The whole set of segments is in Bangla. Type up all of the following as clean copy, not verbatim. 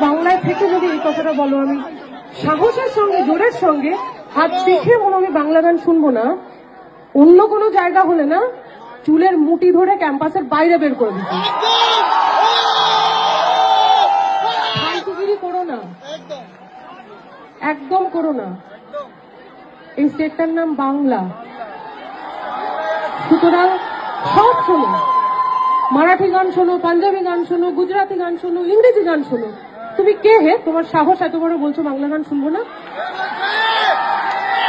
বাংলায় থেকে যদি এই কথাটা বলো, আমি সাহসের সঙ্গে জোরের সঙ্গে হাত দেখে বলো আমি বাংলা গান শুনবো না, অন্য কোনো জায়গা হলে না চুলের মুঠি ধরে ক্যাম্পাসের বাইরে বের করে দিত। ফালতুগিরি করো না, একদম করো না। এই স্টেটটার নাম বাংলা, সুতরাং সব শোনো, মারাঠি গান শোনো, পাঞ্জাবি গান শোনো, গুজরাটি গান শোনো, ইংরেজি গান শোনো। তুমি কে হে? তোমার সাহস এত বড় বলছো বাংলা গান শুনবো না?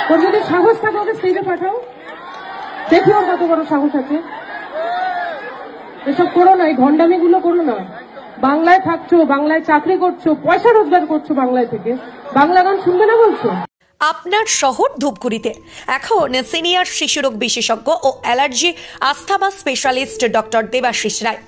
তোর যদি সাহস থাকে ওকে স্টেজে পাঠাও, দেখি ওর কত বড় সাহস আছে। এসব করো না, এই ভণ্ডামি গুলো করো না। বাংলায় থাকছো, বাংলায় চাকরি করছো, পয়সা রোজগার করছো বাংলায় থেকে, বাংলা গান শুনবে না বলছো? আপনার শহর ধূপগুড়িতে এখন সিনিয়র শিশুরোগ বিশেষজ্ঞ ও allergy asthma specialist doctor Debashis Roy.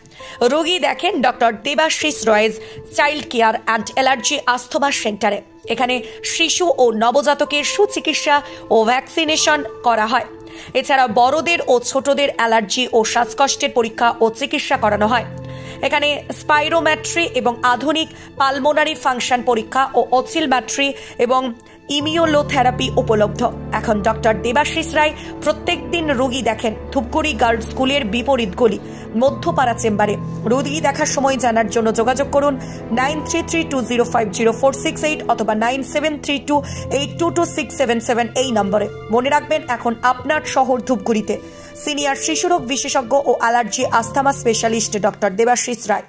রোগী দেখেন doctor Debashis Roy's child care and allergy asthma সেন্টারে। এখানে শিশু ও নবজাতকের সুচিকিৎসা ও ভ্যাকসিনেশন করা হয়। এছাড়া বড়দের ও ছোটদের অ্যালার্জি ও শ্বাসকষ্টের পরীক্ষা ও চিকিৎসা করানো হয়। এখানে স্পাইরোমেট্রি এবং আধুনিক পালমোনারি ফাংশন পরীক্ষা ও অসিলমেট্রি এবং ইমিউনোথেরাপি উপলব্ধ। এখন ডক্টর দেবাশিস রায় প্রত্যেক দিন রোগী দেখেন ধূপগুড়ি গার্লস স্কুলের বিপরীত গলি মধ্যপাড়া চেম্বারে। রোগী দেখার সময় জানার জন্য যোগাযোগ করুন 9332050468 অথবা 9732822677 এই নম্বরে। মনে রাখবেন, এখন আপনার শহর ধূপগুড়িতে সিনিয়র শিশুরোগ বিশেষজ্ঞ ও allergy asthma specialist doctor Debashis রায়।